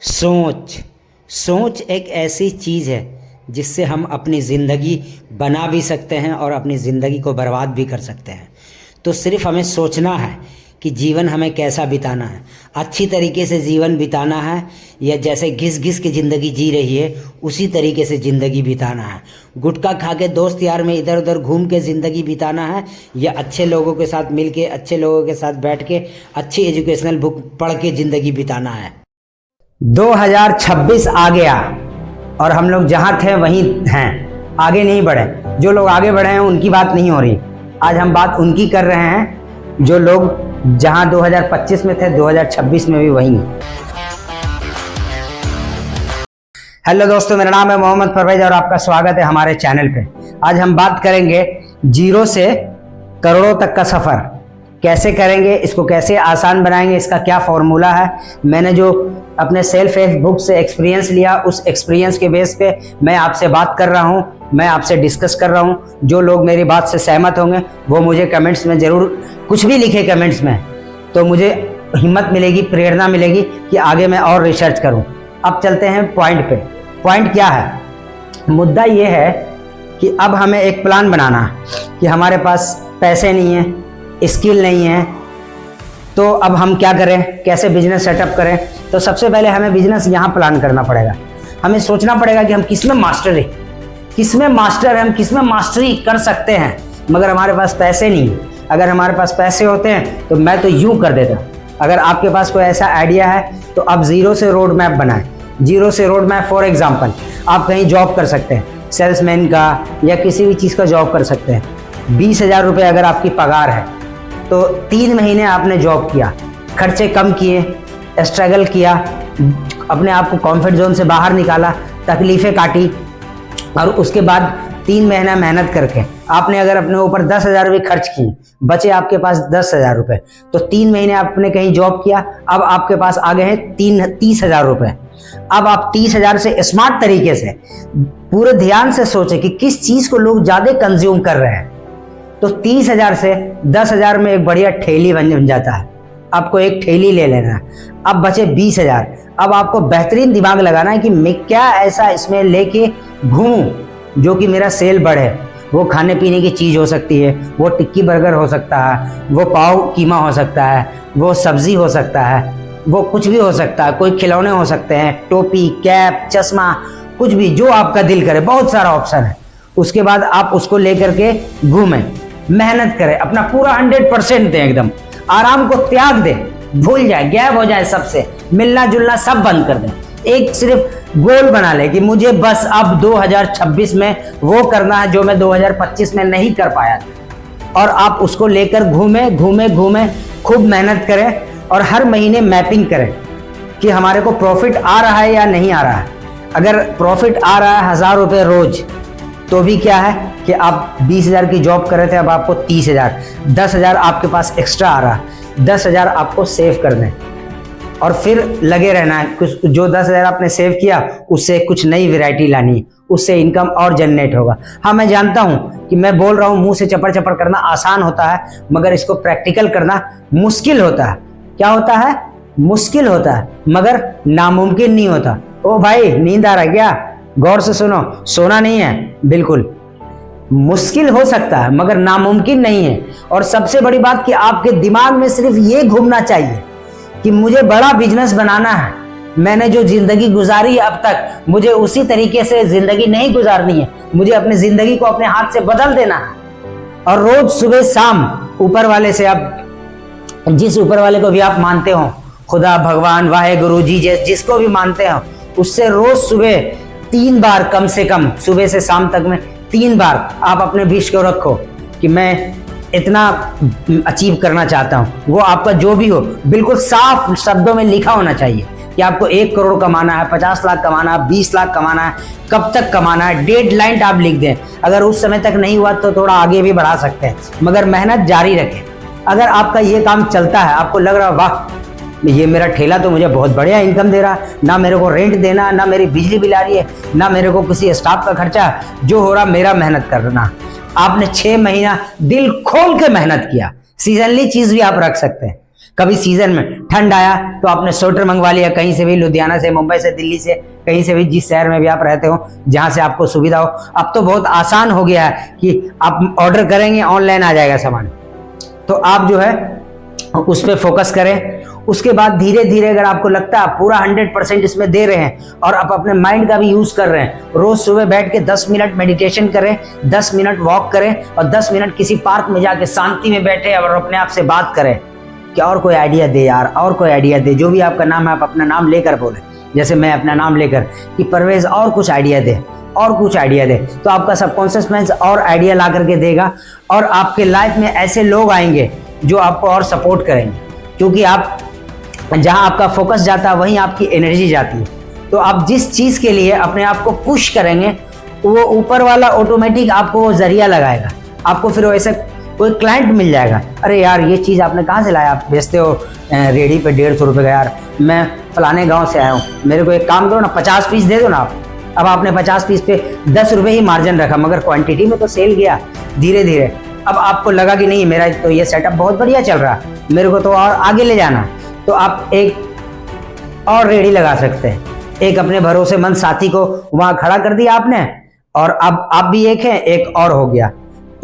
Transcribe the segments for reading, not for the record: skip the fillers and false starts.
सोच सोच एक ऐसी चीज़ है जिससे हम अपनी ज़िंदगी बना भी सकते हैं और अपनी ज़िंदगी को बर्बाद भी कर सकते हैं। तो सिर्फ हमें सोचना है कि जीवन हमें कैसा बिताना है, अच्छी तरीके से जीवन बिताना है या जैसे घिस घिस के ज़िंदगी जी रही है उसी तरीके से ज़िंदगी बिताना है। गुटखा खा के दोस्त यार में इधर उधर घूम के ज़िंदगी बिताना है या अच्छे लोगों के साथ मिल के अच्छे लोगों के साथ बैठ के अच्छी एजुकेशनल बुक पढ़ के ज़िंदगी बिताना है। 2026 आ गया और हम लोग जहाँ थे वहीं हैं, आगे नहीं बढ़े। जो लोग आगे बढ़े हैं उनकी बात नहीं हो रही, आज हम बात उनकी कर रहे हैं जो लोग जहाँ 2025 में थे 2026 में भी वहीं हैं। हेलो दोस्तों, मेरा नाम है मोहम्मद परवेज और आपका स्वागत है हमारे चैनल पे। आज हम बात करेंगे जीरो से करोड़ों तक का सफ़र कैसे करेंगे, इसको कैसे आसान बनाएंगे, इसका क्या फॉर्मूला है। मैंने जो अपने सेल्फ हेल्प बुक से एक्सपीरियंस लिया उस एक्सपीरियंस के बेस पे मैं आपसे बात कर रहा हूँ, मैं आपसे डिस्कस कर रहा हूँ। जो लोग मेरी बात से सहमत होंगे वो मुझे कमेंट्स में ज़रूर कुछ भी लिखे कमेंट्स में, तो मुझे हिम्मत मिलेगी, प्रेरणा मिलेगी कि आगे मैं और रिसर्च करूँ। अब चलते हैं पॉइंट पे। पॉइंट क्या है? मुद्दा ये है कि अब हमें एक प्लान बनाना है कि हमारे पास पैसे नहीं है, स्किल नहीं है, तो अब हम क्या करें, कैसे बिजनेस सेटअप करें। तो सबसे पहले हमें बिजनेस यहाँ प्लान करना पड़ेगा। हमें सोचना पड़ेगा कि हम किसमें मास्टर है, हम किसमें मास्टरी कर सकते हैं, मगर हमारे पास पैसे नहीं है। अगर हमारे पास पैसे होते हैं तो मैं तो यूँ कर देता। अगर आपके पास कोई ऐसा आइडिया है तो आप ज़ीरो से रोड मैप बनाएं। जीरो से रोड मैप, फॉर एग्जाम्पल आप कहीं जॉब कर सकते हैं, सेल्समैन का या किसी भी चीज़ का जॉब कर सकते हैं। 20,000 रुपये अगर आपकी पगार है तो 3 महीने आपने जॉब किया, खर्चे कम किए, स्ट्रगल किया, अपने आप को कंफर्ट जोन से बाहर निकाला, तकलीफ़ें काटी और उसके बाद 3 महीना मेहनत करके आपने अगर अपने ऊपर 10,000 रुपये खर्च किए, बचे आपके पास 10,000 रुपये, तो 3 महीने आपने कहीं जॉब किया, अब आपके पास आ गए हैं 30,000 रुपये। अब आप 30,000 से स्मार्ट तरीके से पूरे ध्यान से सोचें कि किस चीज़ को लोग ज़्यादा कंज्यूम कर रहे हैं। तो 30,000 से 10,000 में एक बढ़िया ठेली बन जाता है। आपको एक ठेली ले लेना है। अब बचे 20,000। अब आपको बेहतरीन दिमाग लगाना है कि मैं क्या ऐसा इसमें लेके घूमूं जो कि मेरा सेल बढ़े। वो खाने पीने की चीज़ हो सकती है, वो टिक्की बर्गर हो सकता है, वो पाव कीमा हो सकता है, वो सब्ज़ी हो सकता है, वो कुछ भी हो सकता है, कोई खिलौने हो सकते हैं, टोपी, कैप, चश्मा, कुछ भी जो आपका दिल करे, बहुत सारा ऑप्शन है। उसके बाद आप उसको लेकर के घूमें, मेहनत करें, अपना पूरा 100% दें, एकदम आराम को त्याग दें, भूल जाए, गैप हो जाए, सबसे मिलना जुलना सब बंद कर दें। एक सिर्फ गोल बना ले कि मुझे बस अब 2026 में वो करना है जो मैं 2025 में नहीं कर पाया था, और आप उसको लेकर घूमे, खूब मेहनत करें और हर महीने मैपिंग करें कि हमारे को प्रॉफिट आ रहा है या नहीं आ रहा है। अगर प्रॉफिट आ रहा है 1,000 रुपये रोज, तो भी क्या है कि आप 20,000 की जॉब कर रहे थे, अब आपको 30,000, 10,000 आपके पास एक्स्ट्रा आ रहा है, 10,000 आपको सेव कर दें और फिर लगे रहना है। कुछ जो 10,000 आपने सेव किया उससे कुछ नई वैरायटी लानी, उससे इनकम और जनरेट होगा। हाँ, मैं जानता हूँ कि मैं बोल रहा हूँ, मुंह से चपड़ चपड़ करना आसान होता है, मगर इसको प्रैक्टिकल करना मुश्किल होता है। क्या होता है? मुश्किल होता है, मगर नामुमकिन नहीं होता। ओ भाई, नींद आ रहा है क्या? गौर से सुनो, सोना नहीं है, बिल्कुल मुश्किल हो सकता है मगर नामुमकिन नहीं है। और सबसे बड़ी बात कि आपके दिमाग में सिर्फ ये घूमना चाहिए कि मुझे बड़ा बिजनेस बनाना है। मैंने जो जिंदगी गुजारी है अब तक, मुझे उसी तरीके से जिंदगी नहीं गुजारनी है, मुझे अपनी जिंदगी को अपने हाथ से बदल देना है। और रोज सुबह शाम ऊपर वाले से, आप जिस ऊपर वाले को भी आप मानते हो, खुदा, भगवान, वाहे गुरु जी, जिसको भी मानते हो, उससे रोज सुबह 3 बार, कम से कम सुबह से शाम तक में 3 बार आप अपने विश को रखो कि मैं इतना अचीव करना चाहता हूँ। वो आपका जो भी हो, बिल्कुल साफ शब्दों में लिखा होना चाहिए कि आपको 1 करोड़ कमाना है, 50 लाख कमाना है, 20 लाख कमाना है, कब तक कमाना है, डेडलाइन आप लिख दें। अगर उस समय तक नहीं हुआ तो थोड़ा आगे भी बढ़ा सकते हैं, मगर मेहनत जारी रखें। अगर आपका ये काम चलता है, आपको लग रहा है वाह ये मेरा ठेला तो मुझे बहुत बढ़िया इनकम दे रहा है, ना मेरे को रेंट देना, ना मेरी बिजली बिल आ रही है, ना मेरे को किसी स्टाफ का खर्चा, जो हो रहा मेरा मेहनत करना। आपने 6 महीना दिल खोल के मेहनत किया। सीजनली चीज़ भी आप रख सकते हैं, कभी सीजन में ठंड आया तो आपने स्वेटर मंगवा लिया कहीं से भी, लुधियाना से, मुंबई से, दिल्ली से, कहीं से भी, जिस शहर में भी आप रहते हो, जहां से आपको सुविधा हो। अब तो बहुत आसान हो गया है कि आप ऑर्डर करेंगे, ऑनलाइन आ जाएगा सामान। तो आप जो है उस पर फोकस करें। उसके बाद धीरे धीरे अगर आपको लगता है पूरा 100% इसमें दे रहे हैं और आप अपने माइंड का भी यूज कर रहे हैं, रोज सुबह बैठ के 10 मिनट मेडिटेशन करें, 10 मिनट वॉक करें और 10 मिनट किसी पार्क में जाके शांति में बैठे और अपने आप से बात करें कि और कोई आइडिया दे यार, और कोई आइडिया दे। जो भी आपका नाम है आप अपना नाम लेकर बोले, जैसे मैं अपना नाम लेकर कि परवेज और कुछ आइडिया दे, और कुछ आइडिया दे, तो आपका सबकॉन्शियस माइंड और आइडिया ला करके देगा और आपके लाइफ में ऐसे लोग आएंगे जो आपको और सपोर्ट करेंगे। क्योंकि आप जहां आपका फोकस जाता है वहीं आपकी एनर्जी जाती है। तो आप जिस चीज़ के लिए अपने आप को पुश करेंगे वो ऊपर वाला ऑटोमेटिक आपको वो जरिया लगाएगा, आपको फिर वैसे कोई क्लाइंट मिल जाएगा। अरे यार ये चीज़ आपने कहाँ से लाया, आप बेचते हो रेडी पे 150 रुपये का, यार मैं फलाने गांव से आया हूँ, मेरे को एक काम करो ना 50 पीस दे दो ना आप। अब आपने 50 पीस पे 10 रुपये ही मार्जिन रखा, मगर क्वांटिटी में तो सेल गया धीरे धीरे। अब आपको लगा कि नहीं मेरा तो ये सेटअप बहुत बढ़िया चल रहा, मेरे को तो और आगे ले जाना, तो आप एक और रेडी लगा सकते हैं। एक अपने भरोसेमंद साथी को वहां खड़ा कर दिया आपने और अब आप भी एक हैं, एक और हो गया,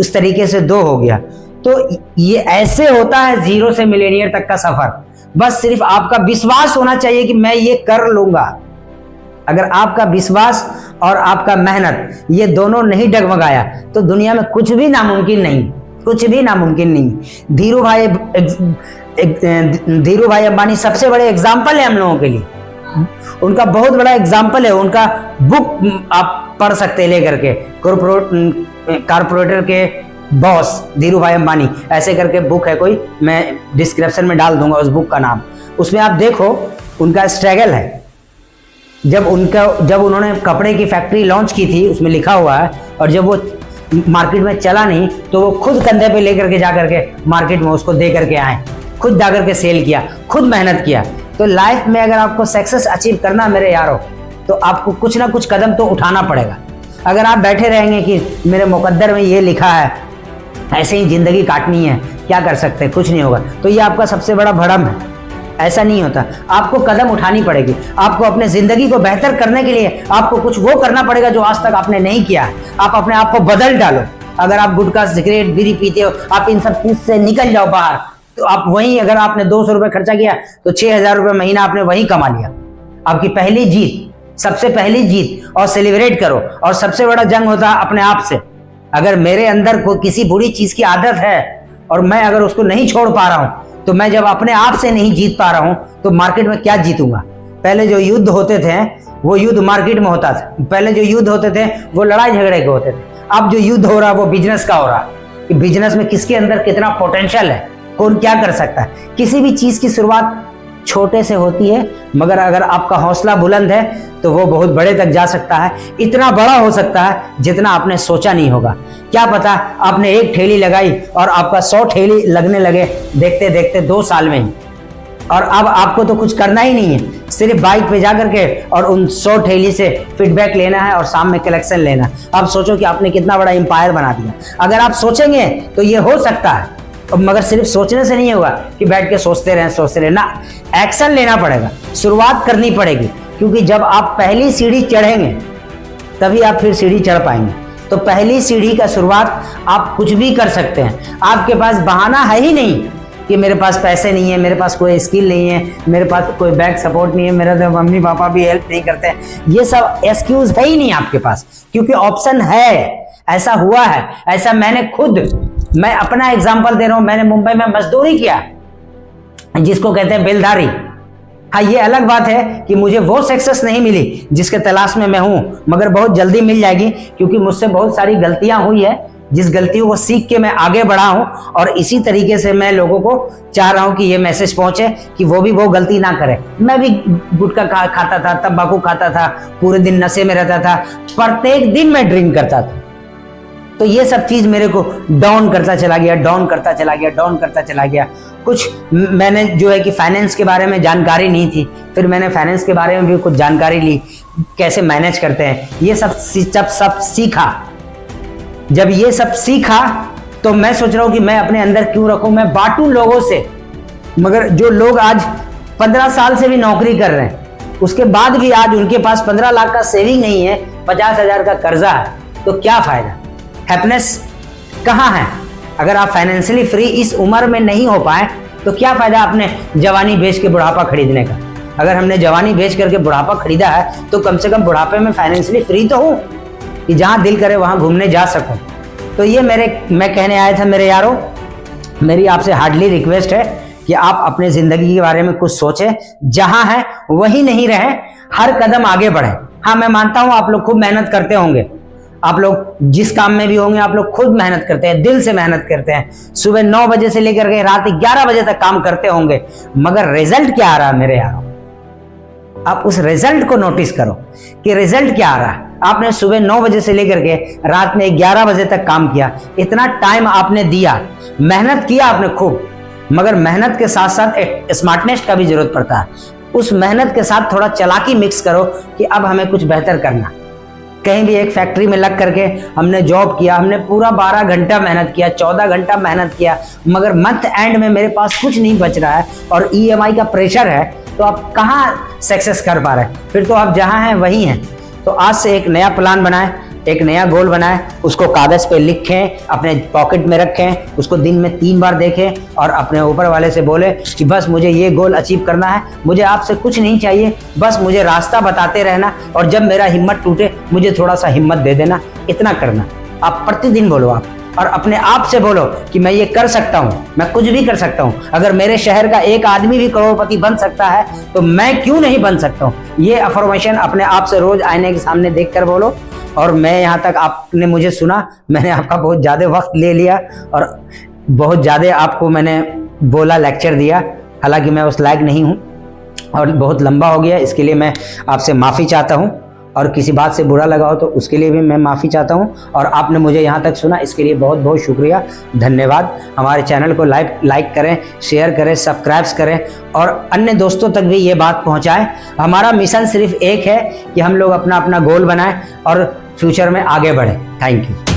इस तरीके से 2 हो गया। तो ये ऐसे होता है 0 से मिलियनियर तक का सफर। बस सिर्फ आपका विश्वास होना चाहिए कि मैं ये कर लूंगा। अगर आपका विश्वास और आपका मेहनत ये दोनों नहीं डगमगाया तो दुनिया में कुछ भी नामुमकिन नहीं, कुछ भी नामुमकिन नहीं। धीरू भाई अंबानी सबसे बड़े एग्जाम्पल है हम लोगों के लिए, उनका बहुत बड़ा एग्जाम्पल है। उनका बुक आप पढ़ सकते हैं लेकर के, कारपोरेटर के बॉस धीरू भाई अंबानी ऐसे करके बुक है कोई, मैं डिस्क्रिप्शन में डाल दूंगा उस बुक का नाम। उसमें आप देखो उनका स्ट्रगल है। जब उन्होंने कपड़े की फैक्ट्री लॉन्च की थी उसमें लिखा हुआ है, और जब वो मार्केट में चला नहीं तो वो खुद कंधे पे लेकर के जा करके मार्केट में उसको दे करके आए, खुद जा करके सेल किया, खुद मेहनत किया। तो लाइफ में अगर आपको सक्सेस अचीव करना मेरे यारों, तो आपको कुछ ना कुछ कदम तो उठाना पड़ेगा। अगर आप बैठे रहेंगे कि मेरे मुकद्दर में ये लिखा है, ऐसे ही जिंदगी काटनी है, क्या कर सकते हैं, कुछ नहीं होगा, तो ये आपका सबसे बड़ा भ्रम है। ऐसा नहीं होता, आपको कदम उठानी पड़ेगी। आपको अपने जिंदगी को बेहतर करने के लिए आपको कुछ वो करना पड़ेगा जो आज तक आपने नहीं किया है। आप अपने आप को बदल डालो। अगर आप गुटखा, सिगरेट, बीड़ी पीते हो, आप इन सब चीज से निकल जाओ बाहर। तो आप वहीं, अगर आपने 200 रुपये खर्चा किया तो 6000 रुपये महीना आपने वहीं कमा लिया। आपकी पहली जीत, सबसे पहली जीत, और सेलिब्रेट करो। और सबसे बड़ा जंग होता है अपने आप से। अगर मेरे अंदर कोई किसी बुरी चीज की आदत है और मैं अगर उसको नहीं छोड़ पा रहा हूं, तो मैं जब अपने आप से नहीं जीत पा रहा हूं तो मार्केट में क्या जीतूंगा। पहले जो युद्ध होते थे वो युद्ध मार्केट में होता था, पहले जो युद्ध होते थे वो लड़ाई झगड़े के होते थे। अब जो युद्ध हो रहा है वो बिजनेस का हो रहा है कि बिजनेस में किसके अंदर कितना पोटेंशियल है, कौन क्या कर सकता है। किसी भी चीज की शुरुआत छोटे से होती है, मगर अगर आपका हौसला बुलंद है तो वो बहुत बड़े तक जा सकता है। इतना बड़ा हो सकता है जितना आपने सोचा नहीं होगा। क्या पता आपने एक ठेली लगाई और आपका 100 ठेली लगने लगे देखते देखते 2 साल में ही, और अब आपको तो कुछ करना ही नहीं है, सिर्फ बाइक पे जा करके और उन 100 ठेली से फीडबैक लेना है और शाम में कलेक्शन लेना। अब सोचो कि आपने कितना बड़ा एम्पायर बना दिया। अगर आप सोचेंगे तो ये हो सकता है, मगर सिर्फ सोचने से नहीं होगा कि बैठ के सोचते रहे ना, एक्शन लेना पड़ेगा, शुरुआत करनी पड़ेगी। क्योंकि जब आप पहली सीढ़ी चढ़ेंगे तभी आप फिर सीढ़ी चढ़ पाएंगे। तो पहली सीढ़ी का शुरुआत आप कुछ भी कर सकते हैं। आपके पास बहाना है ही नहीं कि मेरे पास पैसे नहीं है, मेरे पास कोई स्किल नहीं है, मेरे पास कोई बैक सपोर्ट नहीं है, मेरे तो मम्मी पापा भी हेल्प नहीं करते हैं। ये सब एक्सक्यूज है ही नहीं आपके पास, क्योंकि ऑप्शन है। ऐसा हुआ है, ऐसा मैं अपना एग्जांपल दे रहा हूं। मैंने मुंबई में मजदूरी किया, जिसको कहते हैं बेलदारी। हाँ, ये अलग बात है कि मुझे वो सक्सेस नहीं मिली जिसके तलाश में मैं हूं, मगर बहुत जल्दी मिल जाएगी, क्योंकि मुझसे बहुत सारी गलतियां हुई है, जिस गलतियों को सीख के मैं आगे बढ़ा हूं। और इसी तरीके से मैं लोगों को चाह रहा हूं कि ये मैसेज पहुंचे कि वो भी वो गलती ना करें। मैं भी गुटखा खाता था, तंबाकू खाता था, पूरे दिन नशे में रहता था, प्रत्येक दिन मैं ड्रिंक करता था। तो ये सब चीज मेरे को डाउन करता चला गया। कुछ मैंने जो है कि फाइनेंस के बारे में जानकारी नहीं थी, फिर मैंने फाइनेंस के बारे में भी कुछ जानकारी ली, कैसे मैनेज करते हैं, ये सब सीखा। जब ये सब सीखा तो मैं सोच रहा हूं कि मैं अपने अंदर क्यों रखूं, मैं बांटूं लोगों से। मगर जो लोग आज 15 साल से भी नौकरी कर रहे हैं, उसके बाद भी आज उनके पास 15 लाख का सेविंग नहीं है, 50,000 का कर्जा है, तो क्या फायदा? हैप्पीनेस कहाँ है? अगर आप फाइनेंशियली फ्री इस उम्र में नहीं हो पाए तो क्या फायदा अपने जवानी बेच के बुढ़ापा खरीदने का? अगर हमने जवानी बेच करके बुढ़ापा खरीदा है तो कम से कम बुढ़ापे में फाइनेंशियली फ्री तो हूँ कि जहाँ दिल करे वहाँ घूमने जा सकूँ। तो ये मैं कहने आया था मेरे यारों, मेरी आपसे हार्डली रिक्वेस्ट है कि आप अपने ज़िंदगी के बारे में कुछ सोचें, जहाँ हैं वहीं नहीं रहें, हर कदम आगे बढ़ें। हाँ, मैं मानता हूँ आप लोग खूब मेहनत करते होंगे, आप लोग जिस काम में भी होंगे आप लोग खुद मेहनत करते हैं, दिल से मेहनत करते हैं, सुबह 9 बजे से लेकर के रात 11 बजे तक काम करते होंगे, मगर रिजल्ट क्या आ रहा है मेरे यारों? आप उस रिजल्ट को नोटिस करो कि रिजल्ट क्या आ रहा है। आपने सुबह 9 बजे से लेकर के रात में 11 बजे तक काम किया, इतना टाइम आपने दिया, मेहनत किया आपने खूब, मगर मेहनत के साथ साथ एक स्मार्टनेस का भी जरूरत पड़ता है। उस मेहनत के साथ थोड़ा चालाकी मिक्स करो कि अब हमें कुछ बेहतर करना। कहीं भी एक फैक्ट्री में लग करके हमने जॉब किया, हमने पूरा 12 घंटा मेहनत किया, 14 घंटा मेहनत किया, मगर मंथ एंड में मेरे पास कुछ नहीं बच रहा है और EMI का प्रेशर है, तो आप कहाँ सक्सेस कर पा रहे हैं? फिर तो आप जहाँ हैं वहीं हैं। तो आज से एक नया प्लान बनाएं, एक नया गोल बनाएं, उसको कागज़ पे लिखें, अपने पॉकेट में रखें, उसको दिन में 3 बार देखें और अपने ऊपर वाले से बोले कि बस मुझे ये गोल अचीव करना है, मुझे आपसे कुछ नहीं चाहिए, बस मुझे रास्ता बताते रहना और जब मेरा हिम्मत टूटे मुझे थोड़ा सा हिम्मत दे देना, इतना करना। आप प्रतिदिन बोलो आप, और अपने आप से बोलो कि मैं ये कर सकता हूँ, मैं कुछ भी कर सकता हूँ। अगर मेरे शहर का एक आदमी भी करोड़पति बन सकता है तो मैं क्यों नहीं बन सकता हूँ? ये अफर्मेशन अपने आप से रोज आईने के सामने देख कर बोलो। और मैं यहाँ तक आपने मुझे सुना, मैंने आपका बहुत ज़्यादा वक्त ले लिया और बहुत ज़्यादा आपको मैंने बोला, लेक्चर दिया, हालांकि मैं उस लायक नहीं हूँ और बहुत लंबा हो गया, इसके लिए मैं आपसे माफ़ी चाहता हूँ। और किसी बात से बुरा लगा हो तो उसके लिए भी मैं माफ़ी चाहता हूँ। और आपने मुझे यहाँ तक सुना, इसके लिए बहुत बहुत शुक्रिया, धन्यवाद। हमारे चैनल को लाइक करें, शेयर करें, सब्सक्राइब करें और अन्य दोस्तों तक भी ये बात पहुँचाएं। हमारा मिशन सिर्फ एक है कि हम लोग अपना अपना गोल बनाएं और फ्यूचर में आगे बढ़ें। Thank you.